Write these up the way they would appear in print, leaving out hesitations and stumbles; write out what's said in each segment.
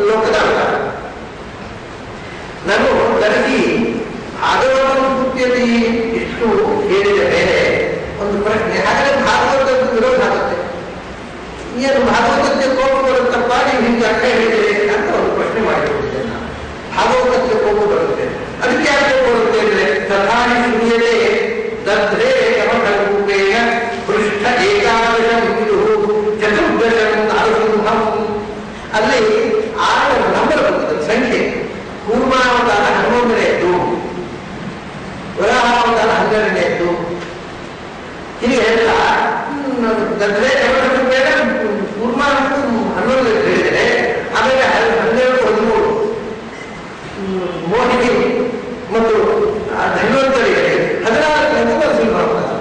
ಲೋಕದ ಅವತಾರ. ನಾನು ಧರಿಸಿ ಭಾಗವತ ಕೃತಿಯಲ್ಲಿ ಇಷ್ಟು ಹೇಳಿದ ಮೇಲೆ ಒಂದು ಪ್ರಶ್ನೆ, ಹಾಗಾದ್ರೆ ಭಾಗವತದ ವಿರೋಧ ಆಗುತ್ತೆ, ಏನು ಭಾಗವತಕ್ಕೆ ಕೋಪ ಬರುತ್ತಪ್ಪ ನೀವು ಹಿಂಗೆ ಅರ್ಥ ಹೇಳಿದರೆ ಅಂತ ಒಂದು ಪ್ರಶ್ನೆ ಮಾಡಿಕೊಡ್ತೇನೆ ನಾನು. ಭಾಗವತಕ್ಕೆ ಕೋಪ ಬರುತ್ತೆ, ಅದಕ್ಕೆ ಯಾಕೆ ಕೋಪ ಬರುತ್ತೆ ಅಂದರೆ ತಥಾನಿ ಸುರಿಯದೆ ದಧ್ರೆ ಯಮಕಲ್ಪೇಯ ಪೃಷ್ಠ ಏಕಾದಶ ಹಿಂದು ಚತುರ್ದಶ ಅರಸಿಂಹಂ. ಅಲ್ಲಿ 6 ನಂಬರ್ ಬರ್ತದೆ ಸಂಖ್ಯೆ. ಕೂರ್ಮಾವತಾರ 11ನೇದ್ದು, ವರಾಹಾವತಾರ 12ನೇದ್ದು. ಹೀಗೆ ಹೇಳ್ತಾ ದಧ್ರೆ ಯಮಕಲ್ಪೇಯ ಕೂರ್ಮ 11 ಹೇಳಿದರೆ, ಆಮೇಲೆ 12, 13 ಮೋಹಿನಿ ಮತ್ತು ಧನ್ವಂತರಿಗೆ 16 ನರಸಿಂಹಾವತಾರ.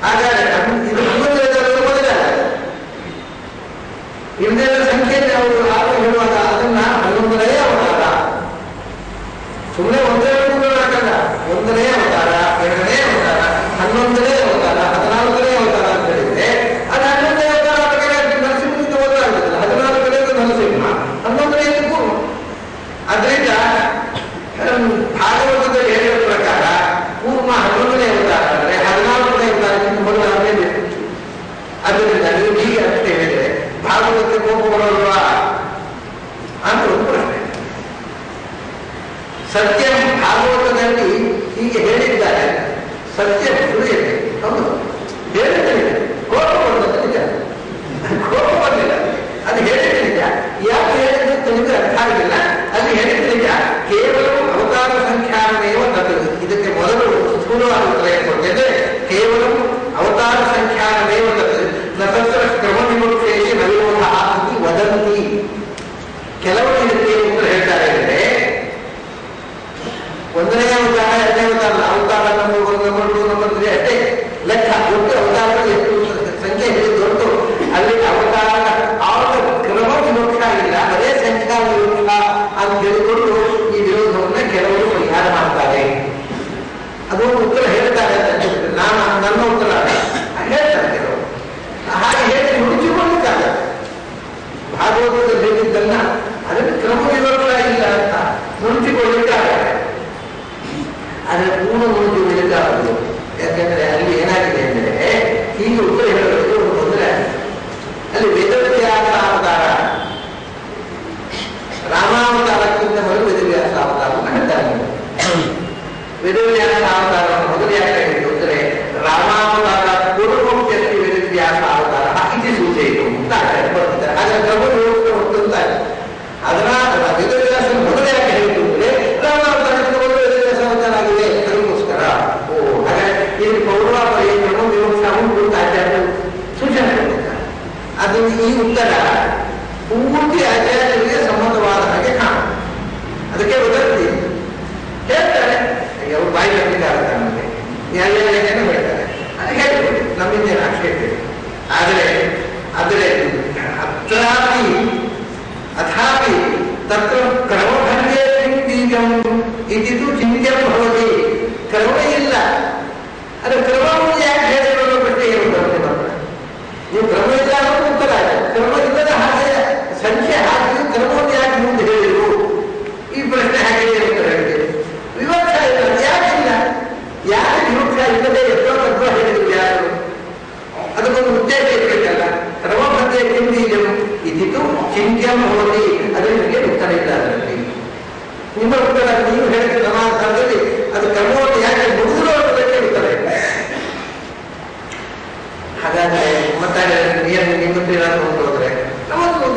ಹಾಗಾದರೆ ಇದು 11 ಮೊದಲ ಇದೆಲ್ಲ ಸಂಖ್ಯೆಯಲ್ಲಿ ಅವರು ಆಗ ಹೇಳುವಾಗ ಅದನ್ನ 11ನೇ ಅವತಾರ, ಸುಮ್ಮನೆ ಒಂದೇ ಹಾಕಲ್ಲ. 1ನೇ ಅವತಾರ, 2ನೇ ಅವತಾರ, 11ನೇ ಅವತಾರ, 14ನೇ ಅವತಾರ ಅಂತ ಹೇಳಿದ್ರೆ ಅದು 11ನೇ ಅವತಾರ ನರಸಿಂಹದಿಂದ ಓದಾಗುತ್ತಲ್ಲ. 14ನೇದು ನರಸಿಂಹ, 11ನೇದು ಕೂರ್ಮ. ಅದರಿಂದ ಭಾಗವತದಲ್ಲಿ ಹೇಳಿದ ಪ್ರಕಾರ ಕೂರ್ಮ 11ನೇ ಅವತಾರ ಅಂದರೆ 14ನೇ ಅವತಾರಕ್ಕಿಂತ ಮೊದಲು ಆಗಲೇಬೇಕು. ಅದರಿಂದ ನೀವು ಹೀಗೆ ಅಷ್ಟೇ ಹೇಳಿದರೆ ಭಾಗವತಕ್ಕೆ ಕೋಪ ಬರೋಲ್ವಾ ಅಂತ ಒಂದು ಪ್ರಶ್ನೆ. ಸತ್ಯ ಭಾಗವತದಲ್ಲಿ ಹೀಗೆ ಹೇಳಿದ್ದಾರೆ, ಸತ್ಯ ಸುಳಿಯದೆ ಹೌದು ಹೇಳಿದ್ರೆ ಕೋಪ ಬಂದದ್ದು ನಿಜ, ಕೋಪ ಬಂದಿಲ್ಲ, ಅದು ಹೇಳಿದ್ರೆ ನಿಜ. ಯಾಕೆ ಹೇಳಿದ್ರೆ ನಿಮಗೆ ಅರ್ಥ ಆಗಿಲ್ಲ, ಅಲ್ಲಿ ಹೇಳಿದ್ರೆ ನಿಜ. ಕೇವಲ ಅವತಾರ ಸಂಖ್ಯಾನೇವ ತದ್ದು. ಇದಕ್ಕೆ ಮೊದಲು ಸ್ಥೂಲವಾದ ಉತ್ತರ ಏನು ಕೊಟ್ಟಿದೆ, ಕೇವಲ ಅವತಾರ ಸಂಖ್ಯಾನೇವ ತದ್ದು ನತತ್ರ ಕ್ರಮ ವಿಮುಕ್ತೇಶಿ ನವಿರೋಧ ಅಂತ ವದಂತಿ. ಕೆಲವರು ಇದಕ್ಕೆ ಉತ್ತರ ಹೇಳ್ತಾರೆ ಅಂದರೆ 1ನೇ ಅವತಾರ, 2ನೇ ಅವತಾರ, ಅವತಾರ ನಂಬರ್ 1, ನಂಬರ್ 2, ನಂಬರ್ 3 ಅಷ್ಟೇ ಲೆಕ್ಕ. ಒಟ್ಟು ಅವತಾರಗಳು ಎಷ್ಟು ಸಂಖ್ಯೆ ದೊಡ್ಡ, ಅಲ್ಲಿ ಅವತಾರ ಕ್ರಮ ವಿಮುಕ್ತ ಇಲ್ಲ, ಬರೇ ಸಂಖ್ಯಾ ವಿಮುಕ್ತ ಅಂತ ಹೇಳಿಕೊಂಡು ಈ ವಿರೋಧವನ್ನ ಕೆಲವರು ಪರಿಹಾರ ಮಾಡ್ತಾರೆ. ಅದೊಂದು ಉತ್ತರ ಹೇಳ್ತಾರೆ ಅಂತ ನಾನು ನನ್ನ ಉತ್ತರ ಹೇಳ್ತಾರೆ ಕೆಲವರು. ಹಾಗೆ ಹೇಳಿ ನುಡಿಸಿಕೊಳ್ಳಿಕ್ಕಾಗ ಭಾಗವತದಲ್ಲಿ ಹೇಳಿದ್ದನ್ನ ಅದಕ್ಕೆ ಕ್ರಮ ವಿವರ ಇಲ್ಲ ಅಂತ ನುಡಿಸಿಕೊಳ್ಳಿಕ್ಕಾಗತ್ತೆ. ಆದರೆ ಪೂರ್ಣ ನುಡಿಸಿಕೊಳ್ಳಿಕ್ಕಾಗದು. ಯಾಕಂದ್ರೆ ಅಲ್ಲಿ ಏನಾಗಿದೆ ಅಂದರೆ ಹೀಗೆ ಉತ್ತರ ಹೇಳೋದು ಒಂದು ತೊಂದರೆ. ಅಲ್ಲಿ ವೇದವ್ಯಾಸ ಅವತಾರ, ರಾಮಾವತಾರಕ್ಕಿಂತ ಮೊದಲು ವೇದವ್ಯಾಸ ಅವತಾರವನ್ನು ಹೇಳ್ತಾರೆ. ವೇದವ್ಯಾಸ ಅವತಾರವನ್ನು ಮೊದಲು ಯಾಕೆ ಹೇಳಿದ್ದು ಅಂದರೆ ರಾಮಾವತಾರ ಪೂರ್ವಮುಖ್ಯಕ್ಕೆ ವೇದವ್ಯಾಸ ಅವತಾರ ಇದು ಸೂಚಯಿತು ಅಂತ ಬರ್ತಿದ್ದಾರೆ. ಹಾಗೆ ಕ್ರಮ ಹೊಂದುತ್ತಾರೆ. ಅದರ ವೇದವ್ಯಾಸ ಮೊದಲು ಯಾಕೆ ಹೇಳಿದ್ದು ಅಂದರೆ ರಾಮಾವತಾರಕ್ಕಿಂತ ಮೊದಲು ವೇದವ್ಯಾಸ ಅವತಾರ ಆಗಿದೆ, ಅದಕ್ಕೋಸ್ಕರ. ಹಾಗಾದ್ರೆ ಇಲ್ಲಿ ಪೌರ್ವಾಪರಿ ಕ್ರಮ ವಿಮೋಕ್ಷ ಉಂಟು ಆಚಾರ್ಯ ಸೂಚನೆ ಕೊಟ್ಟಿದ್ದಾರೆ. ಅದು ಈ ಉತ್ತರ ಪೂರ್ತಿ ಆಚಾರ್ಯರಿಗೆ ಸಂಬಂಧವಾದ ಹಾಗೆ ಕಾಣ. ಅದಕ್ಕೆ ವದಂತಿ ಹೇಳ್ತಾರೆ, ಅವರು ಬಾಯಿ ಕಟ್ಟಿದ್ದಾರೆ ನಮಗೆ ನ್ಯಾಯಾಲಯನೇ ಹೇಳ್ತಾರೆ, ಅದು ಹೇಳ್ಬೋದು, ನಮ್ಮಿಂದ ಆಕ್ಷೇಪ. ಆದರೆ ಅಥಾಪಿ ತತ್ರ ಕ್ರಮಭಂಗೇ ಬೀಜಂ ಇದಿತು ಚಿಂತ್ಯಂ ಭವತಿ. ಕ್ರಮ ಇಲ್ಲ, ಅದು ಕ್ರಮವನ್ನು ಯಾಕೆ ಹೇಳಿರೋ ಪ್ರಶ್ನೆ ಏನು ಬರುತ್ತೆ ಮಾತ್ರ. ನೀವು ಕ್ರಮ ಇಲ್ಲ ಅನ್ನೋದು ಉತ್ತರ ಆಗಿದೆ. ಕ್ರಮ ಇಲ್ಲದ ಹಾಗೆ ಸಂಖ್ಯೆ ಹಾಕಿ ಕ್ರಮವನ್ನು ಯಾಕೆ ಮುಂದೆ ಹೇಳಿರು, ಈ ಪ್ರಶ್ನೆ ಹಾಗೆ ಉತ್ತರ ಹೇಳ್ತೀವಿ. ವಿವಕ್ಷ ಇಲ್ಲ, ಯಾಕಿಲ್ಲ, ಯಾಕೆ ವಿವಕ್ಷ ಇಲ್ಲದೆ ಎಷ್ಟೋ ತತ್ವ ಹೇಳಿದ್ರು ಯಾರು? ಅದಕ್ಕೊಂದು ಉದ್ದೇಶ ಇರಬೇಕಲ್ಲ. ಕ್ರಮಬದ್ಧ ಬೀಜಂ ಇದಿತು ಚಿಂತ್ಯಂ ಭವತಿ, ಅದಕ್ಕೆ ಉತ್ತರ ಇಲ್ಲ. ಅದರಲ್ಲಿ ನಿಮ್ಮ ಉತ್ತರ ನೀವು ಹೇಳಿದ ಸಮಾಧಾನದಲ್ಲಿ ಅದು ಕ್ರಮವನ್ನು ಯಾಕೆ ಮುಗಿದ್ರು ಅನ್ನೋದಕ್ಕೆ ಉತ್ತರ ಇಲ್ಲ. ಹಾಗಾದ್ರೆ ಮತ್ತೆ ನಿಮ್ಮ ಹೋದ್ರೆ ನಮ್ಮದು